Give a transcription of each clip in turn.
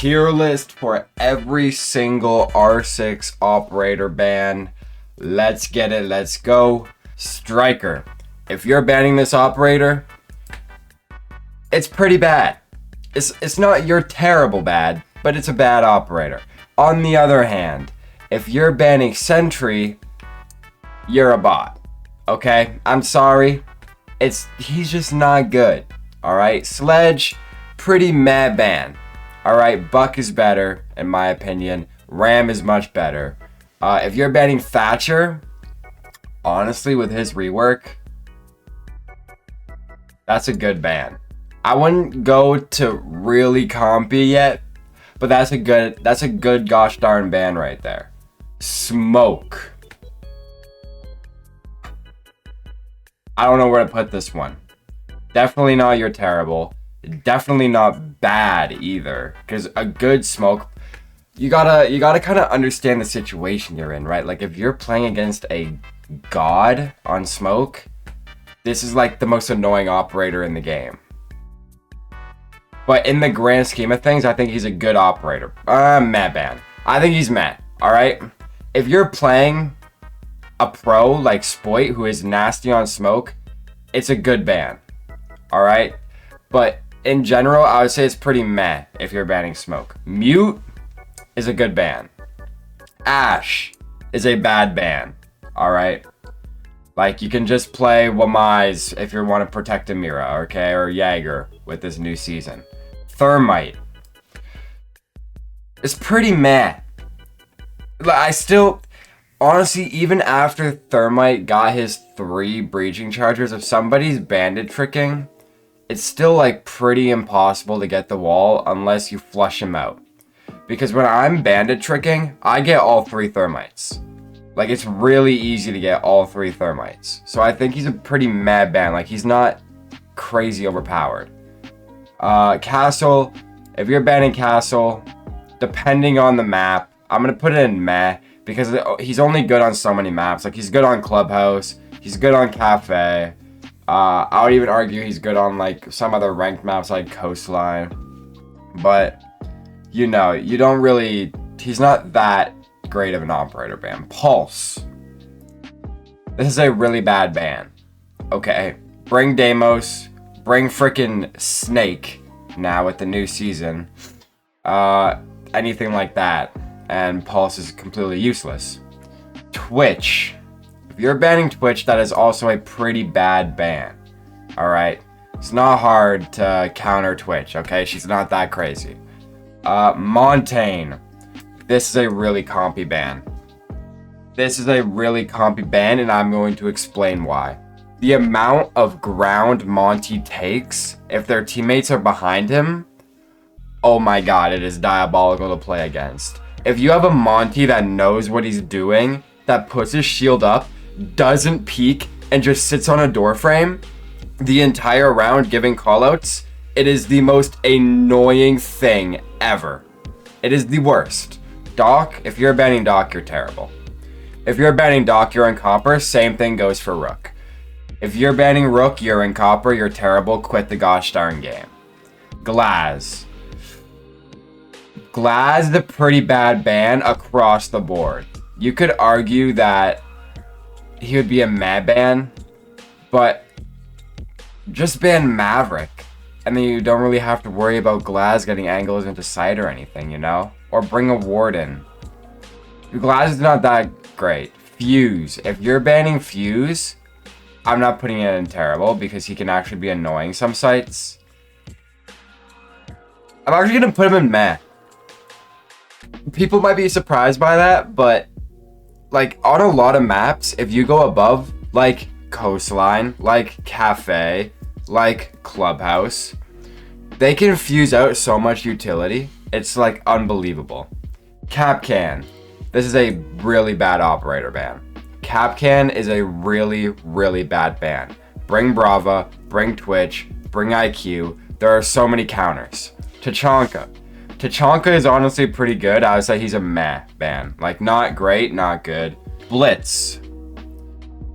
tier list for every single R6 operator ban. Let's get it. Let's go. Striker. If you're banning this operator, it's pretty bad. It's not you're terrible bad, but it's a bad operator. On the other hand, if you're banning Sentry, you're a bot. Okay? I'm sorry. He's just not good. Alright? Sledge, pretty meh ban. Alright, Buck is better, in my opinion. Ram is much better. If you're banning Thatcher, honestly, with his rework, that's a good ban. I wouldn't go to really compy yet, but that's a good gosh darn ban right there. Smoke. I don't know where to put this one. Definitely not you're terrible. Definitely not bad either. Because a good smoke, you gotta kind of understand the situation you're in, right? Like if you're playing against a god on smoke, this is like the most annoying operator in the game. But in the grand scheme of things, I think he's a good operator. Meh ban. I think he's meh. Alright? If you're playing a pro like Spoit who is nasty on smoke, it's a good ban. Alright? But in general, I would say it's pretty meh if you're banning smoke. Mute is a good ban. Ash is a bad ban. Alright? Like, you can just play Wamais if you want to protect Amira, okay? Or Jaeger with this new season. Thermite is pretty meh. I still... Honestly, even after Thermite got his 3 breaching chargers, if somebody's bandit tricking, it's still like pretty impossible to get the wall unless you flush him out. Because when I'm bandit tricking, I get all 3 Thermites. Like, it's really easy to get all 3 Thermites. So I think he's a pretty meh ban. Like, he's not crazy overpowered. Castle, if you're banning Castle, depending on the map, I'm going to put it in meh. Because he's only good on so many maps. Like, he's good on Clubhouse. He's good on Cafe. I would even argue he's good on, like, some other ranked maps like Coastline. But, you know, you don't really... He's not that great of an operator ban. Pulse. This is a really bad ban. Okay. Bring Deimos. Bring frickin' Snake now with the new season. Anything like that. And Pulse is completely useless. Twitch. If you're banning Twitch, that is also a pretty bad ban. Alright? It's not hard to counter Twitch, okay? She's not that crazy. Montaigne. This is a really compy ban. This is a really compy ban, and I'm going to explain why. The amount of ground Monty takes, if their teammates are behind him, oh my god, it is diabolical to play against. If you have a Monty that knows what he's doing, that puts his shield up, doesn't peek, and just sits on a door frame the entire round giving callouts, it is the most annoying thing ever. It is the worst. Doc, if you're banning Doc, you're terrible. If you're banning Doc, you're in Copper, same thing goes for Rook. If you're banning Rook, you're in Copper, you're terrible, quit the gosh darn game. Glaz. Glaz is a pretty bad ban across the board. You could argue that he would be a meh ban, but just ban Maverick, and then you don't really have to worry about Glaz getting angles into sight or anything, you know? Or bring a Warden. Glaz is not that great. Fuse. If you're banning Fuse, I'm not putting it in terrible because he can actually be annoying some sites. I'm actually going to put him in meh. People might be surprised by that, but like on a lot of maps, if you go above like Coastline, like Cafe, like Clubhouse, they can fuse out so much utility. It's like unbelievable. Capcan. This is a really bad operator ban. Capcan is a really, really bad ban. Bring Brava, bring Twitch, bring IQ. There are so many counters. Tachanka. Tachanka is honestly pretty good. I would say he's a meh ban. Like, not great, not good. Blitz.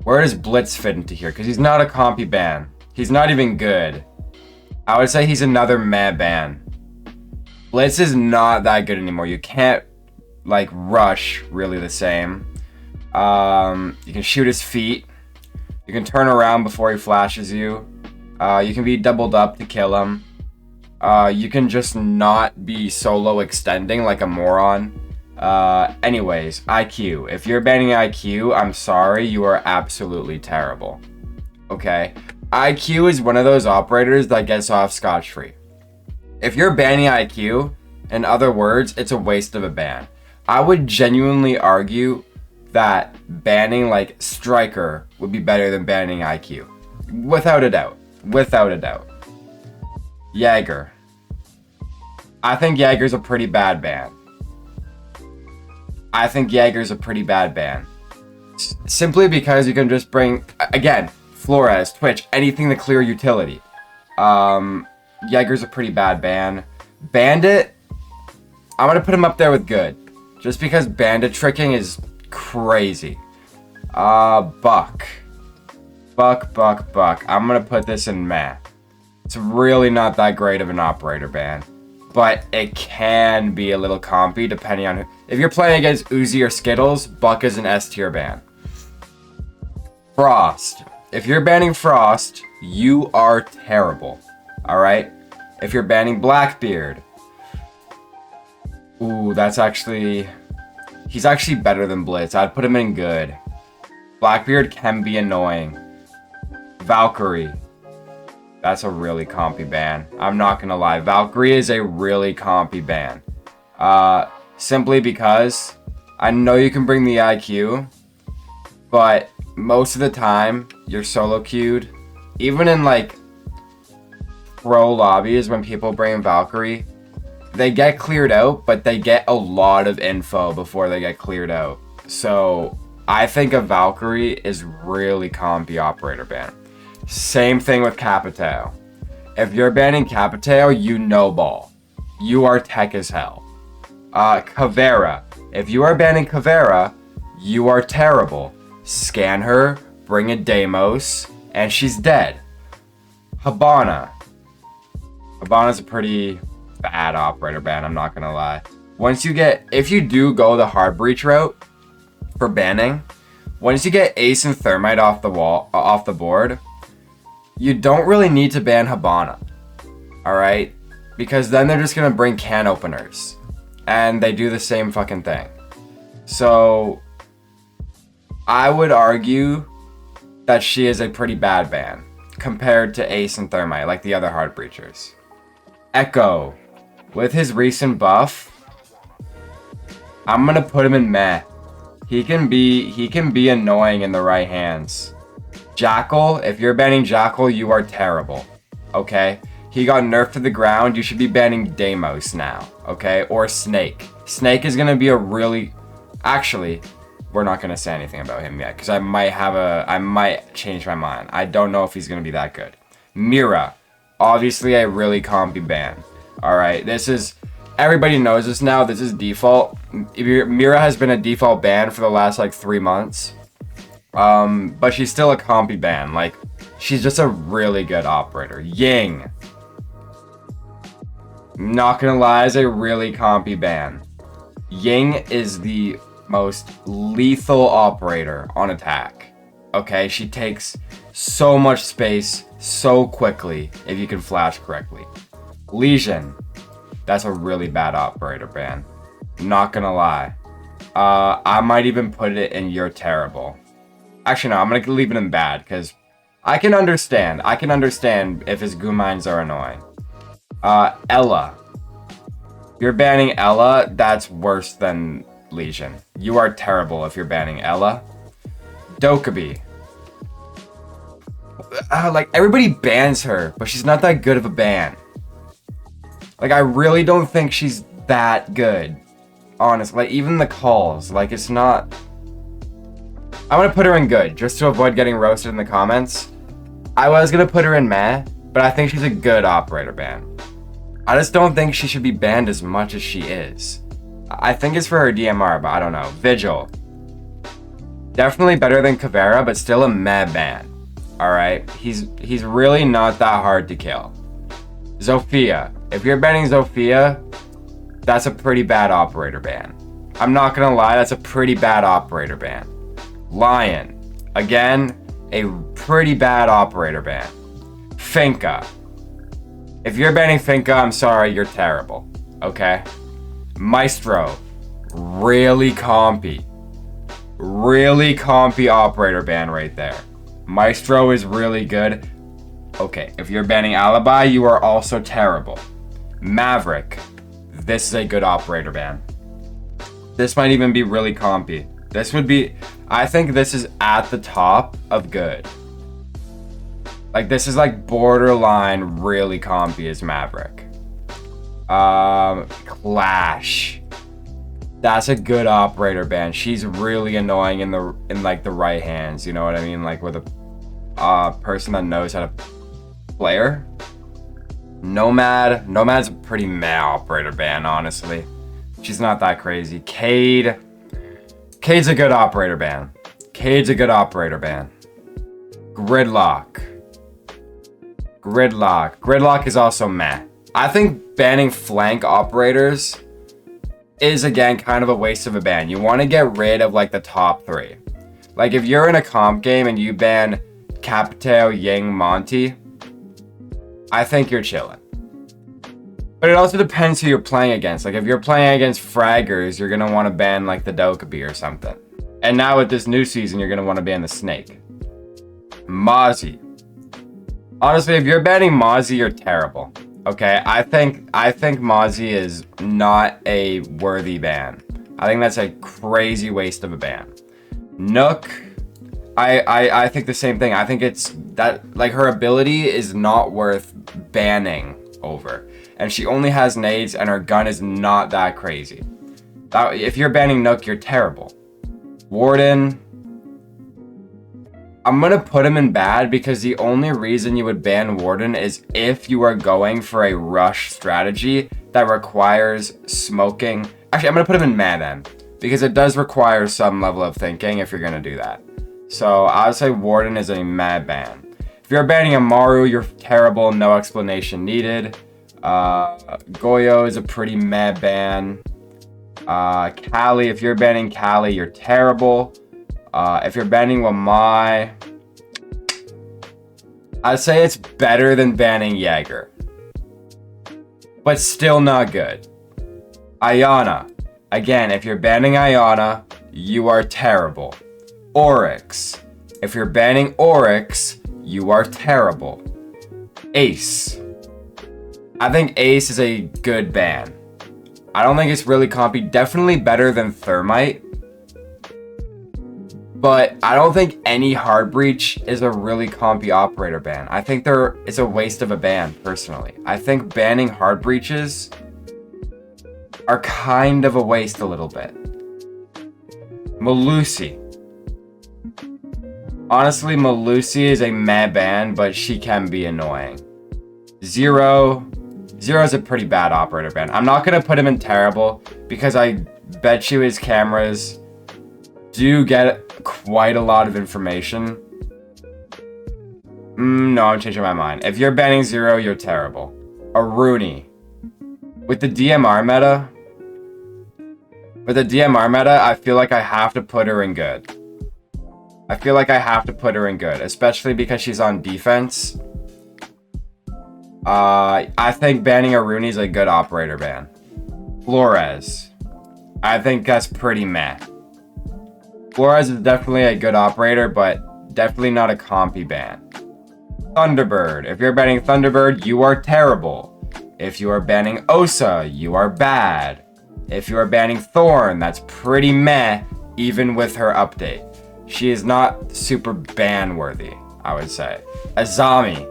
Where does Blitz fit into here? Because he's not a compy ban. He's not even good. I would say he's another meh ban. Blitz is not that good anymore. You can't, like, rush really the same. You can shoot his feet. You can turn around before he flashes you. You can be doubled up to kill him. You can just not be solo extending like a moron. Anyways, IQ. If you're banning IQ, I'm sorry, you are absolutely terrible. Okay? IQ is one of those operators that gets off scotch-free. If you're banning IQ, in other words, it's a waste of a ban. I would genuinely argue that banning like Striker would be better than banning IQ. Without a doubt. Without a doubt. Jaeger. I think Jaeger's a pretty bad ban. I think Jaeger's a pretty bad ban. Simply because you can just bring, again, Flores, Twitch, anything to clear utility. Jaeger's a pretty bad ban. Bandit, I'm gonna put him up there with good. Just because bandit tricking is crazy. Buck. Buck. I'm gonna put this in meh. It's really not that great of an operator ban. But it can be a little compy depending on who. If you're playing against Uzi or Skittles, Buck is an S tier ban. Frost. If you're banning Frost, you are terrible. Alright? If you're banning Blackbeard. Ooh, that's actually... He's actually better than Blitz. I'd put him in good. Blackbeard can be annoying. Valkyrie. That's a really compy ban. I'm not gonna lie. Valkyrie is a really compy ban. Simply because I know you can bring the IQ, but most of the time you're solo queued. Even in like pro lobbies when people bring Valkyrie, they get cleared out, but they get a lot of info before they get cleared out. So I think a Valkyrie is really compy operator ban. Same thing with Capitao. If you're banning Capitao, you no ball. You are tech as hell. Caveira. If you are banning Caveira, you are terrible. Scan her, bring a Deimos, and she's dead. Hibana. Hibana's a pretty bad operator ban, I'm not gonna lie. If you do go the hard breach route for banning, once you get Ace and Thermite off the board, you don't really need to ban Hibana, alright? Because then they're just gonna bring can openers, and they do the same fucking thing. So, I would argue that she is a pretty bad ban, compared to Ace and Thermite, like the other hard breachers. Echo, with his recent buff, I'm gonna put him in meh. He can be annoying in the right hands. Jackal, if you're banning Jackal, you are terrible. Okay? He got nerfed to the ground, you should be banning Deimos now. Okay? Or Snake. Snake is gonna be a really... Actually, we're not gonna say anything about him yet, because I might change my mind. I don't know if he's gonna be that good. Mira. Obviously a really compy ban. Alright, this is... Everybody knows this now, this is default. Mira has been a default ban for the last, like, 3 months. But she's still a compy ban. Like, she's just a really good operator. Ying. Not gonna lie, is a really compy ban. Ying is the most lethal operator on attack. Okay, she takes so much space so quickly if you can flash correctly. Lesion. That's a really bad operator ban. Not gonna lie. I might even put it in you're terrible. Actually, no, I'm gonna leave it in bad, because I can understand. I can understand if his Gumines are annoying. Ella. If you're banning Ella, that's worse than Lesion. You are terrible if you're banning Ella. Dokkaebi. Like, everybody bans her, but she's not that good of a ban. Like, I really don't think she's that good. Honestly, like, even the calls, like, it's not... I'm gonna put her in good, just to avoid getting roasted in the comments. I was gonna put her in meh, but I think she's a good operator ban. I just don't think she should be banned as much as she is. I think it's for her DMR, but I don't know. Vigil. Definitely better than Caveira, but still a meh ban. Alright? He's really not that hard to kill. Zofia. If you're banning Zofia, That's a pretty bad operator ban. I'm not gonna lie, that's a pretty bad operator ban. Lion, again, a pretty bad operator ban. Finka. If you're banning Finka, I'm sorry, you're terrible. Okay? Maestro, really compy. Really compy operator ban right there. Maestro is really good. Okay, if you're banning Alibi, you are also terrible. Maverick, this is a good operator ban. This might even be really compy. This would be, I think this is at the top of good. Like, this is like borderline really compy as Maverick. Clash. That's a good operator ban. She's really annoying in like the right hands, you know what I mean? Like with a person that knows how to play her. Nomad's a pretty meh operator ban, honestly. She's not that crazy. Cade's a good operator ban. Gridlock is also meh. I think banning flank operators is again kind of a waste of a ban. You want to get rid of like the top 3. Like if you're in a comp game and you ban Capitao, Ying, Monty, I think you're chilling. But it also depends who you're playing against. Like if you're playing against fraggers, you're gonna want to ban like the Dokkaebi or something. And now with this new season, you're gonna want to ban the Snake. Mozzie. Honestly, if you're banning Mozzie, you're terrible. Okay, I think Mozzie is not a worthy ban. I think that's a crazy waste of a ban. Nook, I think the same thing. I think it's that like her ability is not worth banning over. And she only has nades and her gun is not that crazy. If you're banning Nook, you're terrible. Warden, I'm gonna put him in bad because the only reason you would ban Warden is if you are going for a rush strategy that requires smoking. Actually, I'm gonna put him in meh then, because it does require some level of thinking if you're gonna do that. So I would say Warden is a meh ban. If you're banning Amaru, you're terrible, no explanation needed. Goyo is a pretty meh ban. Kali, if you're banning Kali, you're terrible. If you're banning Wamai, I'd say it's better than banning Jaeger, but still not good. Ayana, again, if you're banning Ayana, you are terrible. Oryx, if you're banning Oryx, you are terrible. Ace, I think Ace is a good ban. I don't think it's really compy. Definitely better than Thermite. But I don't think any hard breach is a really compy operator ban. I think it's a waste of a ban, personally. I think banning hard breaches are kind of a waste a little bit. Melusi. Honestly, Melusi is a meh ban, but she can be annoying. Zero's a pretty bad operator ban. I'm not going to put him in terrible because I bet you his cameras do get quite a lot of information. No, I'm changing my mind. If you're banning Zero, you're terrible. Aruni. With the DMR meta, I feel like I have to put her in good. Especially because she's on defense. I think banning Aruni is a good operator ban. Flores. I think that's pretty meh. Flores is definitely a good operator, but definitely not a compy ban. Thunderbird. If you're banning Thunderbird, you are terrible. If you are banning Osa, you are bad. If you are banning Thorn, that's pretty meh, even with her update. She is not super ban-worthy, I would say. Azami.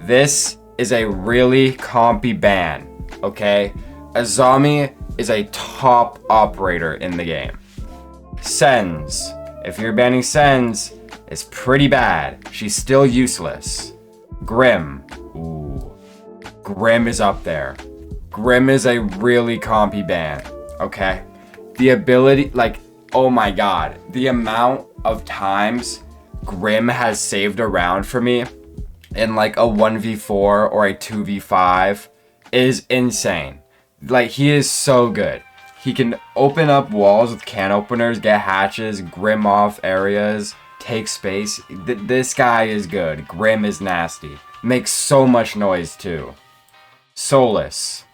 This is a really compy ban, okay? Azami is a top operator in the game. Sens. If you're banning Sens, it's pretty bad. She's still useless. Grim. Ooh. Grim is up there. Grim is a really compy ban, okay? The ability, like, oh my god. The amount of times Grim has saved a round for me in like a 1v4 or a 2v5 is insane. Like, he is so good. He can open up walls with can openers, get hatches, grim off areas, take space. This guy is good. Grim is nasty. Makes so much noise, too. Solus.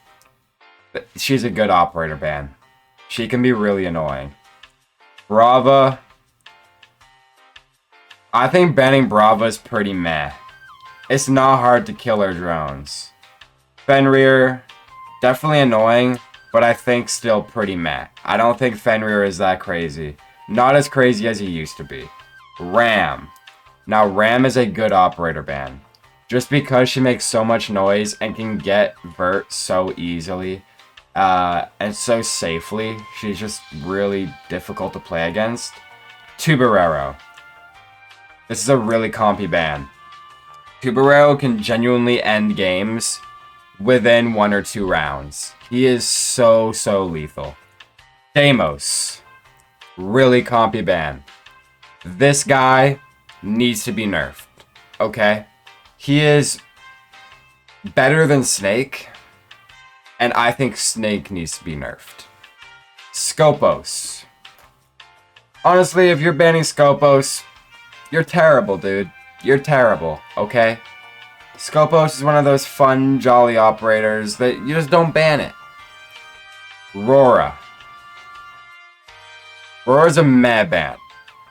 She's a good operator ban. She can be really annoying. Brava. I think banning Brava is pretty meh. It's not hard to kill her drones. Fenrir, definitely annoying, but I think still pretty meh. I don't think Fenrir is that crazy. Not as crazy as he used to be. Ram. Now Ram is a good operator ban. Just because she makes so much noise and can get vert so easily and so safely, she's just really difficult to play against. Tuberero. This is a really compy ban. Tuberero can genuinely end games within 1 or 2 rounds. He is so lethal. Deimos. Really compy ban. This guy needs to be nerfed. Okay? He is better than Snake, and I think Snake needs to be nerfed. Scopos. Honestly, if you're banning Scopos, you're terrible, dude. You're terrible, okay? Scopos is one of those fun, jolly operators that you just don't ban it. Rora. Rora's a meh ban.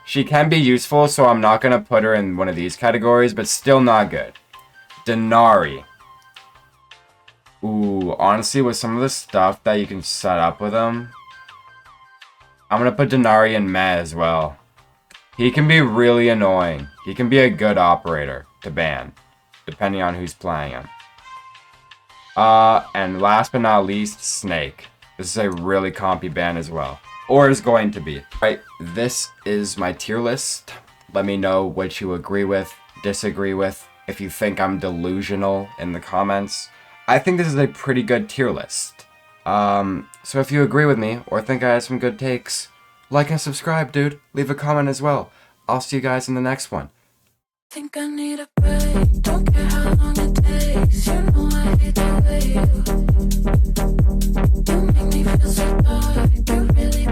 She can be useful, so I'm not going to put her in one of these categories, but still not good. Denari. Ooh, honestly, with some of the stuff that you can set up with him, I'm going to put Denari in meh as well. He can be really annoying. He can be a good operator to ban, depending on who's playing him. And last but not least, Snake. This is a really compy ban as well. Or is going to be. Right, this is my tier list. Let me know what you agree with, disagree with, if you think I'm delusional in the comments. I think this is a pretty good tier list. So if you agree with me, or think I have some good takes, like and subscribe, dude. Leave a comment as well. I'll see you guys in the next one. Think I need a break. Don't care how long it takes. You know I hate the way you make me feel so dark. You really